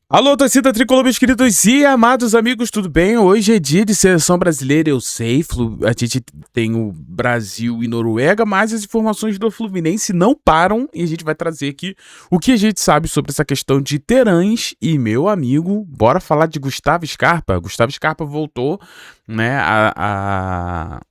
Alô, torcida tricolor, meus queridos e amados amigos, tudo bem? Hoje é dia de seleção brasileira, eu sei, a gente tem o Brasil e Noruega, mas as informações do Fluminense não param e a gente vai trazer aqui o que a gente sabe sobre essa questão de Terãs e meu amigo, bora falar de Gustavo Scarpa. Gustavo Scarpa voltou, né, a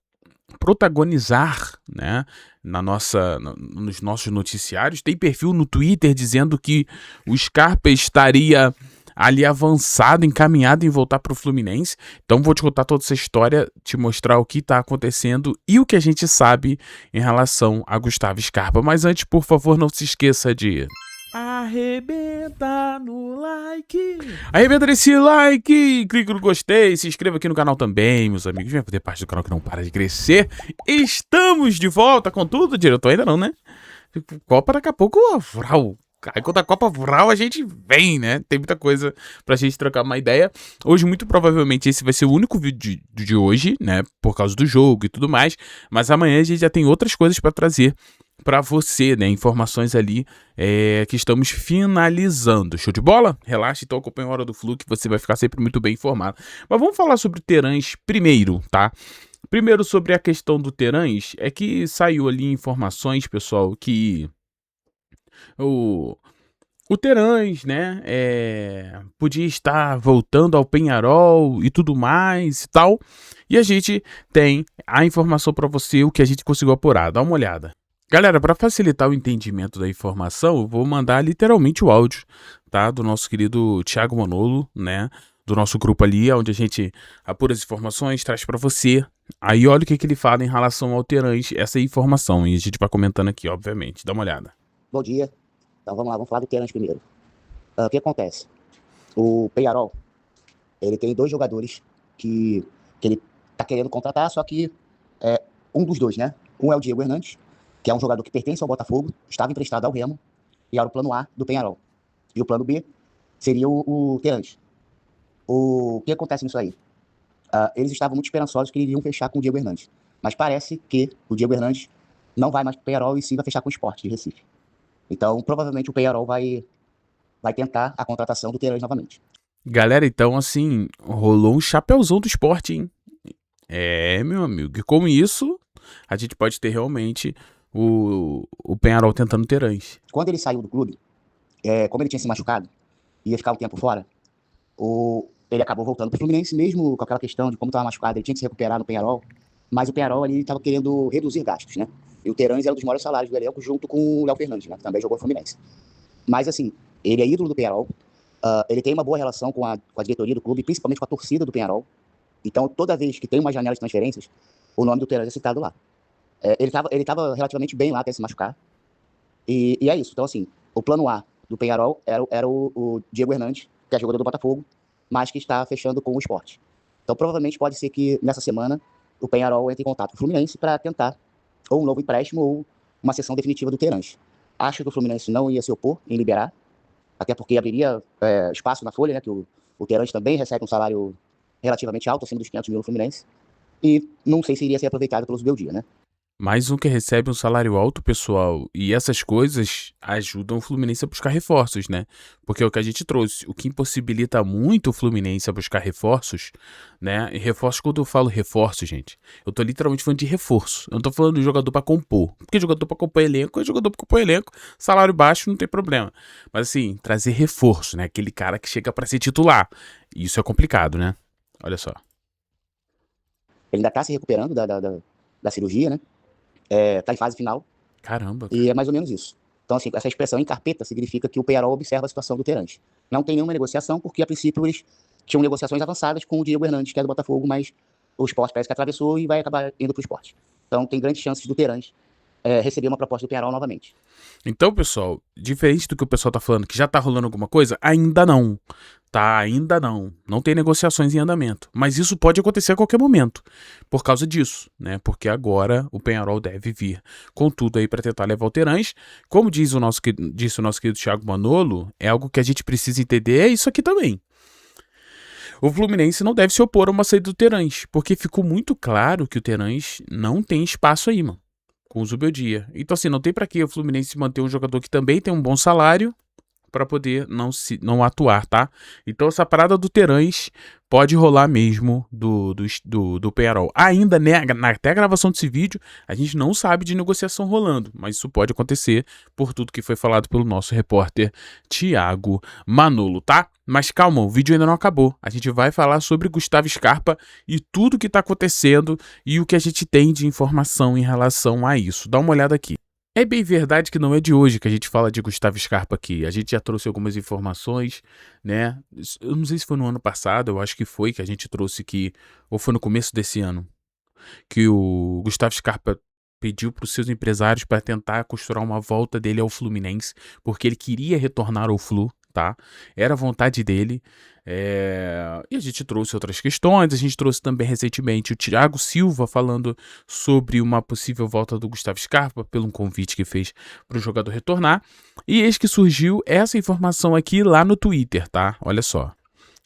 protagonizar, né, nos nossos noticiários. Tem perfil no Twitter dizendo que o Scarpa estaria ali avançado, encaminhado em voltar para o Fluminense. Então vou te contar toda essa história, te mostrar o que está acontecendo e o que a gente sabe em relação a Gustavo Scarpa. Mas antes, por favor, não se esqueça de arrebenta no like. Arrebenta nesse like, clique no gostei, se inscreva aqui no canal também, meus amigos. Vem fazer parte do canal que não para de crescer. Estamos de volta com tudo, diretor. Ainda não, né? Copa daqui a pouco, vral. Aí quando a Copa Vral a gente vem, né? Tem muita coisa pra gente trocar uma ideia. Hoje, muito provavelmente, esse vai ser o único vídeo de hoje, né? Por causa do jogo e tudo mais. Mas amanhã a gente já tem outras coisas pra trazer pra você, né? Informações ali que estamos finalizando. Show de bola? Relaxa, então acompanha a Hora do Flu que você vai ficar sempre muito bem informado. Mas vamos falar sobre o Terãs primeiro, tá? Primeiro sobre a questão do Terãs, é que saiu ali informações, pessoal, que o Terãs, né, podia estar voltando ao Peñarol e tudo mais e tal. E a gente tem a informação para você, o que a gente conseguiu apurar. Dá uma olhada. Galera, para facilitar o entendimento da informação, eu vou mandar literalmente o áudio, tá, do nosso querido Thiago Manolo, né, do nosso grupo ali, onde a gente apura as informações, traz para você. Aí olha o que ele fala em relação ao Terãs, essa informação, e a gente vai comentando aqui, obviamente. Dá uma olhada. Bom dia. Então vamos lá, vamos falar do Terãs primeiro. O que acontece? O Peñarol, ele tem dois jogadores que ele tá querendo contratar, só que um dos dois, né? Um é o Diego Hernandes, que é um jogador que pertence ao Botafogo, estava emprestado ao Remo, e era o plano A do Peñarol. E o plano B seria o Terãs. O que acontece nisso aí? Eles estavam muito esperançosos que iriam fechar com o Diego Hernandes. Mas parece que o Diego Hernandes não vai mais pro Peñarol e sim vai fechar com o Sport de Recife. Então, provavelmente o Peñarol vai tentar a contratação do Terãs novamente. Galera, então, assim, rolou um chapeuzão do Sport, hein? Meu amigo. E com isso, a gente pode ter realmente o Peñarol tentando Terãs. Quando ele saiu do clube, como ele tinha se machucado, ia ficar um tempo fora, ele acabou voltando pro Fluminense, mesmo com aquela questão de como estava machucado, ele tinha que se recuperar no Peñarol, mas o Peñarol ali estava querendo reduzir gastos, né? E o Terãs era um dos maiores salários do elenco, junto com o Léo Fernandes, né, que também jogou no Fluminense. Mas, assim, ele é ídolo do Peñarol, ele tem uma boa relação com a diretoria do clube, principalmente com a torcida do Peñarol. Então, toda vez que tem uma janela de transferências, o nome do Terãs é citado lá. Ele estava relativamente bem lá até se machucar. E é isso. Então, assim, o plano A do Peñarol era o Diego Hernandes, que é jogador do Botafogo, mas que está fechando com o Sport. Então, provavelmente pode ser que nessa semana o Peñarol entre em contato com o Fluminense para tentar ou um novo empréstimo ou uma cessão definitiva do Terãs. Acho que o Fluminense não ia se opor em liberar, até porque abriria espaço na folha, né, que o Terãs também recebe um salário relativamente alto, acima dos 500 mil no Fluminense, e não sei se iria ser aproveitado pelos Beldia, né? Mais um que recebe um salário alto, pessoal, e essas coisas ajudam o Fluminense a buscar reforços, né? Porque é o que a gente trouxe, o que impossibilita muito o Fluminense a buscar reforços, né? E reforços, quando eu falo reforço, gente, eu tô literalmente falando de reforço. Eu não tô falando de jogador pra compor, porque jogador pra compor elenco é jogador pra compor elenco, salário baixo não tem problema. Mas assim, trazer reforço, né? Aquele cara que chega pra ser titular. Isso é complicado, né? Olha só. Ele ainda tá se recuperando da cirurgia, né? Tá em fase final. Caramba. E é mais ou menos isso. Então, assim, essa expressão em carpeta significa que o Peñarol observa a situação do Terãs. Não tem nenhuma negociação, porque a princípio eles tinham negociações avançadas com o Diego Hernandes, que é do Botafogo, mas o Sport parece que atravessou e vai acabar indo pro Sport. Então tem grandes chances do Terãs receber uma proposta do Peñarol novamente. Então, pessoal, diferente do que o pessoal tá falando, que já tá rolando alguma coisa, ainda não, tá? Ainda não. Não tem negociações em andamento. Mas isso pode acontecer a qualquer momento, por causa disso, né? Porque agora o Peñarol deve vir com tudo aí pra tentar levar o Terãs. Como disse o nosso querido Thiago Manolo, é algo que a gente precisa entender, é isso aqui também. O Fluminense não deve se opor a uma saída do Terãs, porque ficou muito claro que o Terãs não tem espaço aí, mano. com o Zubeldia. Então, assim, não tem pra que o Fluminense manter um jogador que também tem um bom salário para poder não atuar, tá? Então essa parada do Terãs pode rolar mesmo do Penharol. Ainda, né, até a gravação desse vídeo, a gente não sabe de negociação rolando, mas isso pode acontecer por tudo que foi falado pelo nosso repórter Thiago Manolo, tá? Mas calma, o vídeo ainda não acabou. A gente vai falar sobre Gustavo Scarpa e tudo que tá acontecendo e o que a gente tem de informação em relação a isso. Dá uma olhada aqui. É bem verdade que não é de hoje que a gente fala de Gustavo Scarpa aqui. A gente já trouxe algumas informações, né? Eu não sei se foi no ano passado, eu acho que foi que a gente trouxe que, ou foi no começo desse ano, que o Gustavo Scarpa pediu para os seus empresários para tentar costurar uma volta dele ao Fluminense, porque ele queria retornar ao Flu, tá? Era a vontade dele. E a gente trouxe outras questões, a gente trouxe também recentemente o Thiago Silva falando sobre uma possível volta do Gustavo Scarpa, pelo um convite que fez para o jogador retornar. E eis que surgiu essa informação aqui lá no Twitter, tá? Olha só.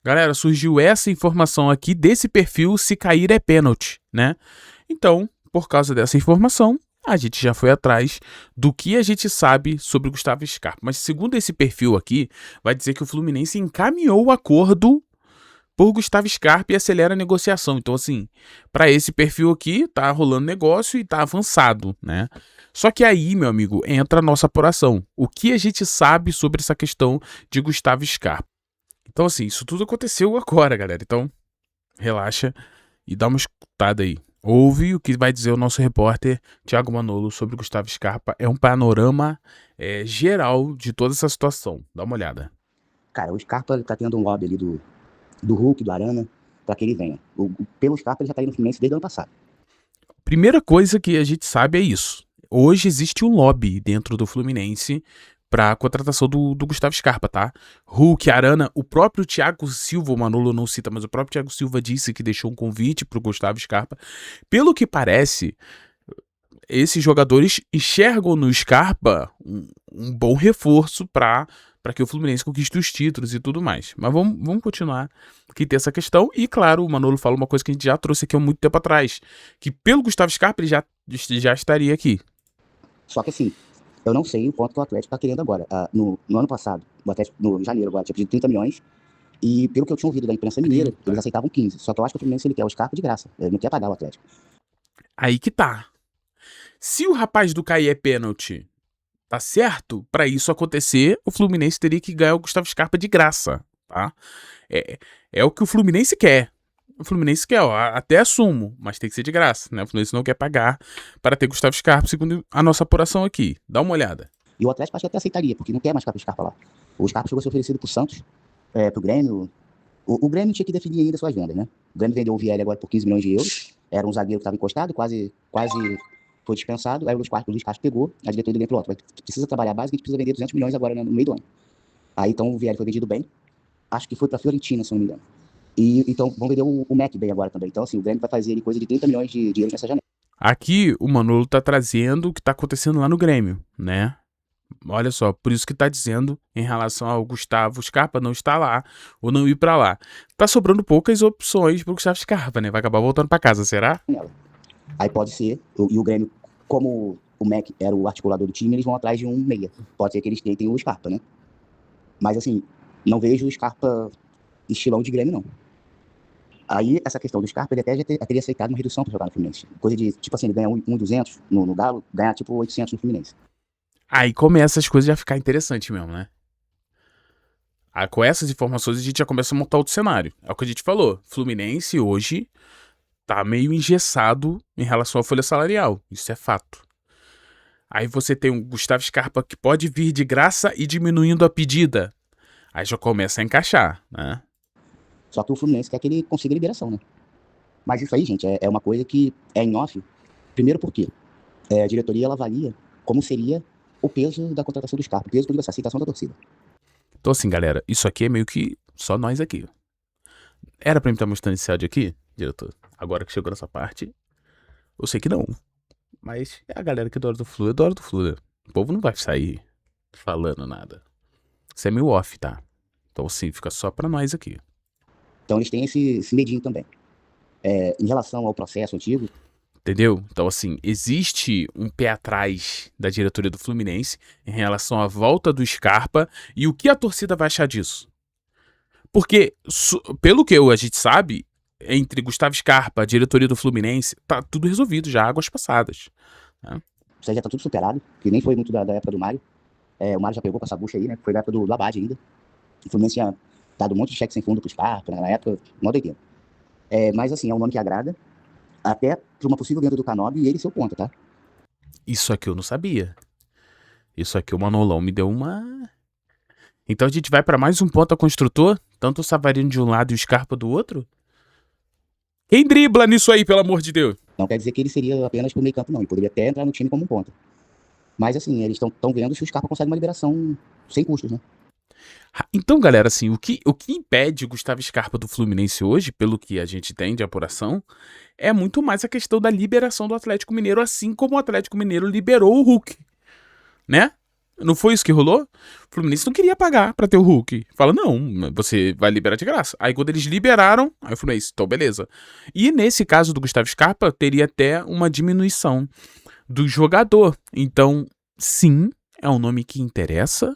Galera, surgiu essa informação aqui desse perfil, se cair é pênalti, né? Então, por causa dessa informação, a gente já foi atrás do que a gente sabe sobre o Gustavo Scarpa. Mas segundo esse perfil aqui, vai dizer que o Fluminense encaminhou o acordo por Gustavo Scarpa e acelera a negociação. Então, assim, para esse perfil aqui, tá rolando negócio e tá avançado, né? Só que aí, meu amigo, entra a nossa apuração. O que a gente sabe sobre essa questão de Gustavo Scarpa? Então, assim, isso tudo aconteceu agora, galera. Então, relaxa e dá uma escutada aí. Ouve o que vai dizer o nosso repórter Thiago Manolo sobre Gustavo Scarpa. É um panorama geral de toda essa situação. Dá uma olhada. Cara, o Scarpa ele tá tendo um lobby ali do Hulk, do Arana, pra que ele venha. Pelo Scarpa ele já tá aí no Fluminense desde o ano passado. Primeira coisa que a gente sabe é isso. Hoje existe um lobby dentro do Fluminense para a contratação do Gustavo Scarpa, tá? Hulk, Arana, o próprio Thiago Silva, o Manolo não cita, mas o próprio Thiago Silva disse que deixou um convite pro Gustavo Scarpa. Pelo que parece, esses jogadores enxergam no Scarpa um bom reforço para que o Fluminense conquiste os títulos e tudo mais. Mas vamos continuar aqui ter essa questão. E claro, o Manolo fala uma coisa que a gente já trouxe aqui há muito tempo atrás, que pelo Gustavo Scarpa ele já estaria aqui. Só que assim, eu não sei o quanto que o Atlético tá querendo agora. No ano passado, o Atlético, no janeiro agora, tinha pedido 30 milhões. E pelo que eu tinha ouvido da imprensa mineira, eles aceitavam 15. Só que eu acho que o Fluminense ele quer o Scarpa de graça. Ele não quer pagar o Atlético. Aí que tá. Se o rapaz do Caí é pênalti, tá certo? Para isso acontecer, o Fluminense teria que ganhar o Gustavo Scarpa de graça, tá? É o que o Fluminense quer. O Fluminense quer, ó, até assumo, mas tem que ser de graça, né? O Fluminense não quer pagar para ter Gustavo Scarpa, segundo a nossa apuração aqui. Dá uma olhada. E o Atlético acho que até aceitaria, porque não quer mais o Scarpa lá. O Scarpa chegou a ser oferecido pro Santos, pro Grêmio. O Grêmio tinha que definir ainda suas vendas, né? O Grêmio vendeu o Vieri agora por 15 milhões de euros. Era um zagueiro que estava encostado, quase foi dispensado. Aí o Luiz Castro pegou, a diretoria do Grêmio falou, precisa trabalhar a base, que a gente precisa vender 200 milhões agora no meio do ano. Aí então o Vieri foi vendido bem. Acho que foi pra Fiorentina, se não me engano. E então vão vender o Mac bem agora também. Então assim, o Grêmio vai fazer ali coisa de 30 milhões de euros nessa janela. Aqui o Manolo tá trazendo o que tá acontecendo lá no Grêmio, né? Olha só, por isso que tá dizendo em relação ao Gustavo Scarpa não estar lá ou não ir pra lá. Tá sobrando poucas opções pro Gustavo Scarpa, né? Vai acabar voltando pra casa, será? Aí pode ser, e o Grêmio, como o Mac era o articulador do time, eles vão atrás de um meia. Pode ser que eles tenham o Scarpa, né? Mas assim, não vejo o Scarpa estilão de Grêmio, não. Aí, essa questão do Scarpa, ele até já teria aceitado uma redução pra jogar no Fluminense. Coisa de, tipo assim, ele ganha 1.200 no Galo, ganhar tipo 800 no Fluminense. Aí começa as coisas a ficar interessantes mesmo, né? Aí, com essas informações a gente já começa a montar outro cenário. É o que a gente falou. Fluminense hoje tá meio engessado em relação à folha salarial. Isso é fato. Aí você tem um Gustavo Scarpa que pode vir de graça e diminuindo a pedida. Aí já começa a encaixar, né? Só que o Fluminense quer que ele consiga liberação, né? Mas isso aí, gente, é uma coisa que é em off. Primeiro porque a diretoria ela avalia como seria o peso da contratação do Scarpa, o peso que vai ser a aceitação da torcida. Então assim, galera, isso aqui é meio que só nós aqui. Era pra mim estar mostrando esse áudio aqui, diretor? Agora que chegou nessa parte, eu sei que não. Mas é a galera que adora do Flu, adora do Flu, né? O povo não vai sair falando nada. Isso é meio off, tá? Então assim, fica só pra nós aqui. Então eles têm esse medinho também. Em relação ao processo antigo... Entendeu? Então, assim, existe um pé atrás da diretoria do Fluminense em relação à volta do Scarpa e o que a torcida vai achar disso. Porque, pelo que a gente sabe, entre Gustavo Scarpa, a diretoria do Fluminense, tá tudo resolvido já, águas passadas. Né? Isso aí já tá tudo superado, que nem foi muito da época do Mário. O Mário já pegou com essa bucha aí, né? Foi da época do Abad ainda. O Fluminense tinha dado um monte de cheque sem fundo pro Scarpa, né? Na época, mó doideira. Mas assim, é um nome que agrada, até pra uma possível venda do Canobi e ele seu ponta, tá? Isso aqui eu não sabia. Isso aqui o Manolão me deu uma... Então a gente vai pra mais um ponta construtor, tanto o Savarino de um lado e o Scarpa do outro? Quem dribla nisso aí, pelo amor de Deus? Não quer dizer que ele seria apenas pro meio campo, não. Ele poderia até entrar no time como um ponta. Mas assim, eles estão vendo se o Scarpa consegue uma liberação sem custos, né? Então, galera, assim, o que impede o Gustavo Scarpa do Fluminense hoje, pelo que a gente tem de apuração, é muito mais a questão da liberação do Atlético Mineiro, assim como o Atlético Mineiro liberou o Hulk, né? Não foi isso que rolou? O Fluminense não queria pagar pra ter o Hulk. Fala, não, você vai liberar de graça. Aí quando eles liberaram, aí o Fluminense, então beleza. E nesse caso do Gustavo Scarpa, teria até uma diminuição do jogador. Então, sim, é um nome que interessa.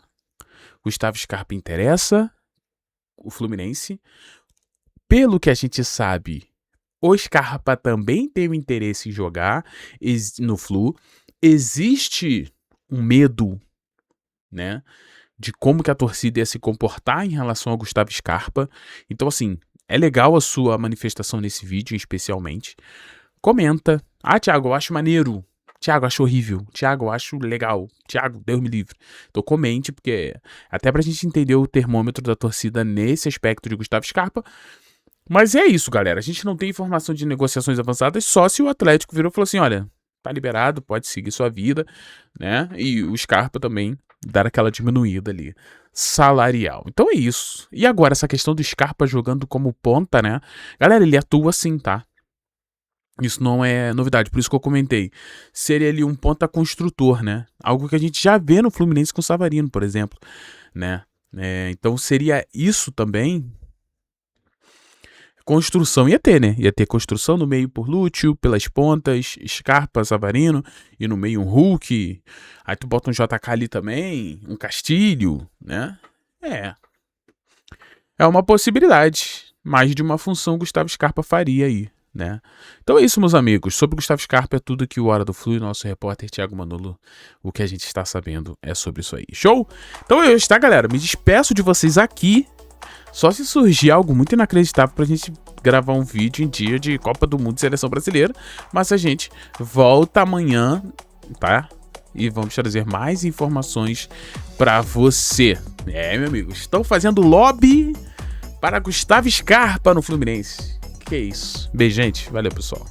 Gustavo Scarpa interessa o Fluminense. Pelo que a gente sabe, o Scarpa também tem o interesse em jogar no Flu. Existe um medo, né, de como que a torcida ia se comportar em relação ao Gustavo Scarpa. Então, assim, é legal a sua manifestação nesse vídeo, especialmente. Comenta. Ah, Thiago, eu acho maneiro. Thiago, acho horrível. Thiago, acho legal. Thiago, Deus me livre. Então comente, porque até pra gente entender o termômetro da torcida nesse aspecto de Gustavo Scarpa. Mas é isso, galera. A gente não tem informação de negociações avançadas, só se o Atlético virou e falou assim, olha, tá liberado, pode seguir sua vida, né? E o Scarpa também dar aquela diminuída ali salarial. Então é isso. E agora, essa questão do Scarpa jogando como ponta, né? Galera, ele atua assim, tá? Isso não é novidade, por isso que eu comentei. Seria ali um ponta construtor, né? Algo que a gente já vê no Fluminense com o Savarino, por exemplo, né? Então seria isso também. Construção ia ter, né? Ia ter construção no meio por Lúcio, pelas pontas, Scarpa, Savarino, e no meio um Hulk. Aí tu bota um JK ali também, um Castilho, né? É uma possibilidade. Mais de uma função Gustavo Scarpa faria aí, né? Então é isso, meus amigos. Sobre Gustavo Scarpa é tudo que o Hora do Flu, nosso repórter Thiago Manolo, o que a gente está sabendo é sobre isso aí. Show? Então é isso, tá, galera? Me despeço de vocês aqui. Só se surgir algo muito inacreditável pra gente gravar um vídeo em dia de Copa do Mundo e Seleção Brasileira. Mas a gente volta amanhã, tá? E vamos trazer mais informações pra você. Meu amigo, estão fazendo lobby para Gustavo Scarpa no Fluminense. Que é isso. Beijo, gente. Valeu, pessoal.